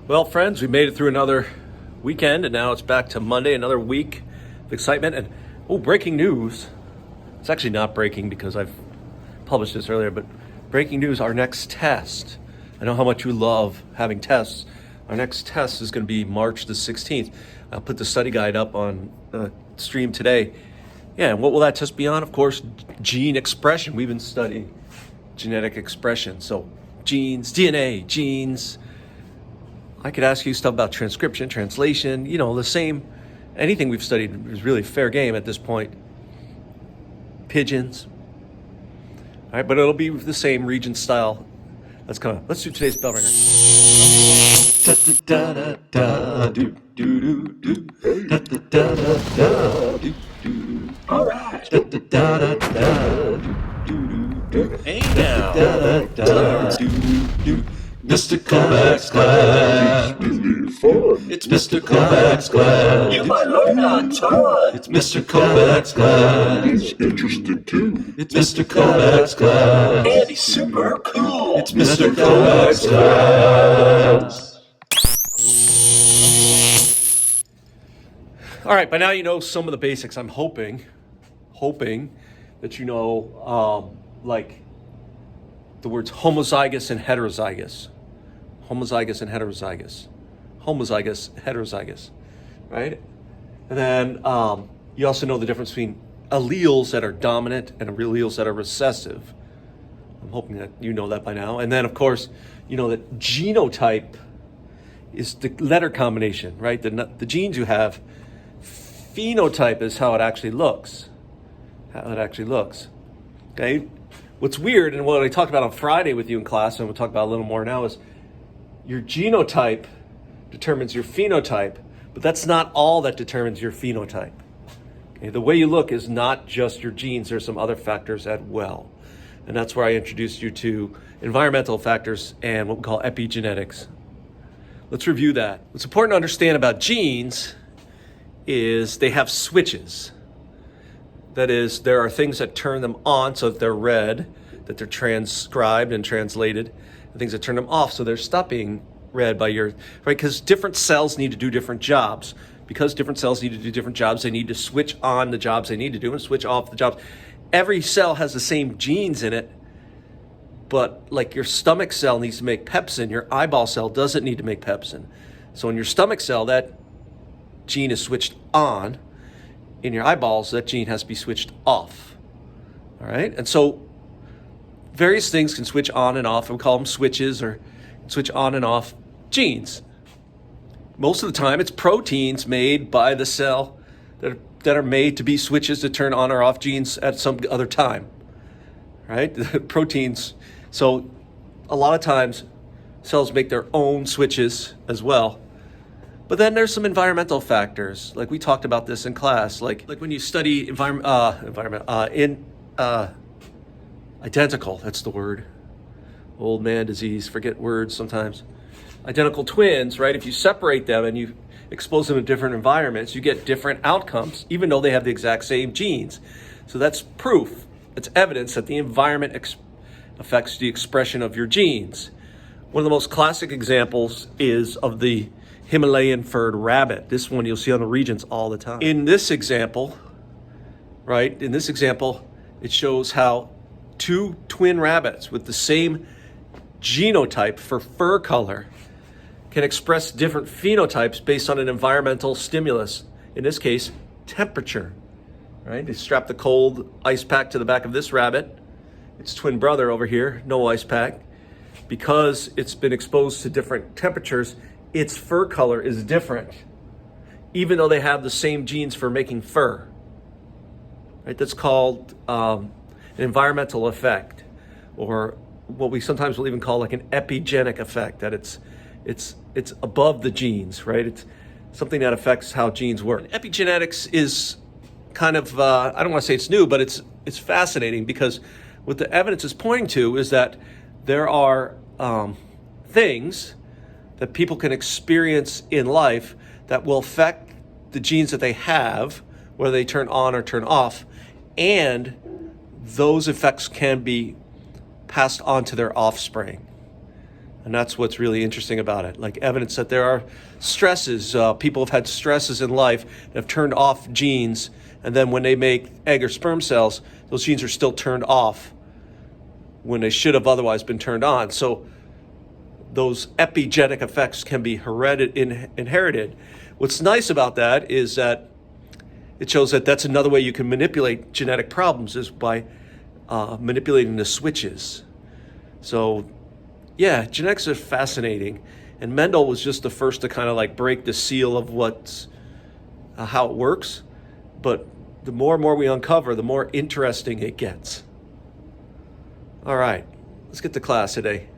Well, friends, we made it through another weekend, and now it's back to Monday, another week of excitement. And breaking news. It's actually not breaking because I've published this earlier, but breaking news, our next test. I know how much you love having tests. Our next test is going to be March the 16th. I'll put the study guide up on the stream today. Yeah, and what will that test be on? Of course, gene expression. We've been studying genetic expression. So genes, DNA, genes. I could ask you stuff about transcription, translation, the same. Anything we've studied is really fair game at this point. Pigeons. All right, but it'll be the same region style. Let's do today's Bellringer. All right. Hey now. Mr. Kovacs class. It's Mr. Kovacs class. You might learn a ton. It's Mr. Kovacs class. He's interested too. It's Mr. Kovacs class. And he's super cool. It's Mr. Kovacs class. All right, by now you know some of the basics. I'm hoping that you know, like the words homozygous and heterozygous. Homozygous and heterozygous. Homozygous, heterozygous, right? And then you also know the difference between alleles that are dominant and alleles that are recessive. I'm hoping that you know that by now. And then, of course, you know that genotype is the letter combination, right? The genes you have. Phenotype is how it actually looks. Okay? What's weird, and what I talked about on Friday with you in class, and we'll talk about a little more now, is your genotype determines your phenotype, but that's not all that determines your phenotype. Okay? The way you look is not just your genes. There's some other factors as well. And that's where I introduced you to environmental factors and what we call epigenetics. Let's review that. What's important to understand about genes is they have switches. That is, there are things that turn them on so that they're read, that they're transcribed and translated, and things that turn them off so they're stop being read by your, right? Because different cells need to do different jobs. Because different cells need to do different jobs, they need to switch on the jobs they need to do and switch off the jobs. Every cell has the same genes in it, but like your stomach cell needs to make pepsin, your eyeball cell doesn't need to make pepsin. So in your stomach cell, that gene is switched on. In your eyeballs, that gene has to be switched off. All right? And so various things can switch on and off. We call them switches, or switch on and off genes. Most of the time, it's proteins made by the cell that are made to be switches to turn on or off genes at some other time. Right? The proteins. So a lot of times, cells make their own switches as well. But then there's some environmental factors, like we talked about this in class, like when you study identical, that's the word, old man disease, forget words sometimes. Identical twins, right? If you separate them and you expose them to different environments, you get different outcomes, even though they have the exact same genes. So that's proof, it's evidence that the environment affects the expression of your genes. One of the most classic examples is of the Himalayan furred rabbit. This one you'll see on the regions all the time. In this example, it shows how two twin rabbits with the same genotype for fur color can express different phenotypes based on an environmental stimulus. In this case, temperature. Right? They strap the cold ice pack to the back of this rabbit. Its twin brother over here, no ice pack. Because it's been exposed to different temperatures, its fur color is different, even though they have the same genes for making fur. Right? That's called an environmental effect, or what we sometimes will even call like an epigenic effect, that it's above the genes, right? It's something that affects how genes work. And epigenetics is kind of, I don't want to say it's new, but it's fascinating, because what the evidence is pointing to is that there are things that people can experience in life that will affect the genes that they have, whether they turn on or turn off, and those effects can be passed on to their offspring. And that's what's really interesting about it. Like evidence that there are stresses. People have had stresses in life that have turned off genes. And then when they make egg or sperm cells, those genes are still turned off when they should have otherwise been turned on. So those epigenetic effects can be inherited. What's nice about that is that it shows that that's another way you can manipulate genetic problems, is by manipulating the switches. So yeah, genetics are fascinating. And Mendel was just the first to kind of like break the seal of what's how it works. But the more and more we uncover, the more interesting it gets. All right, let's get to class today.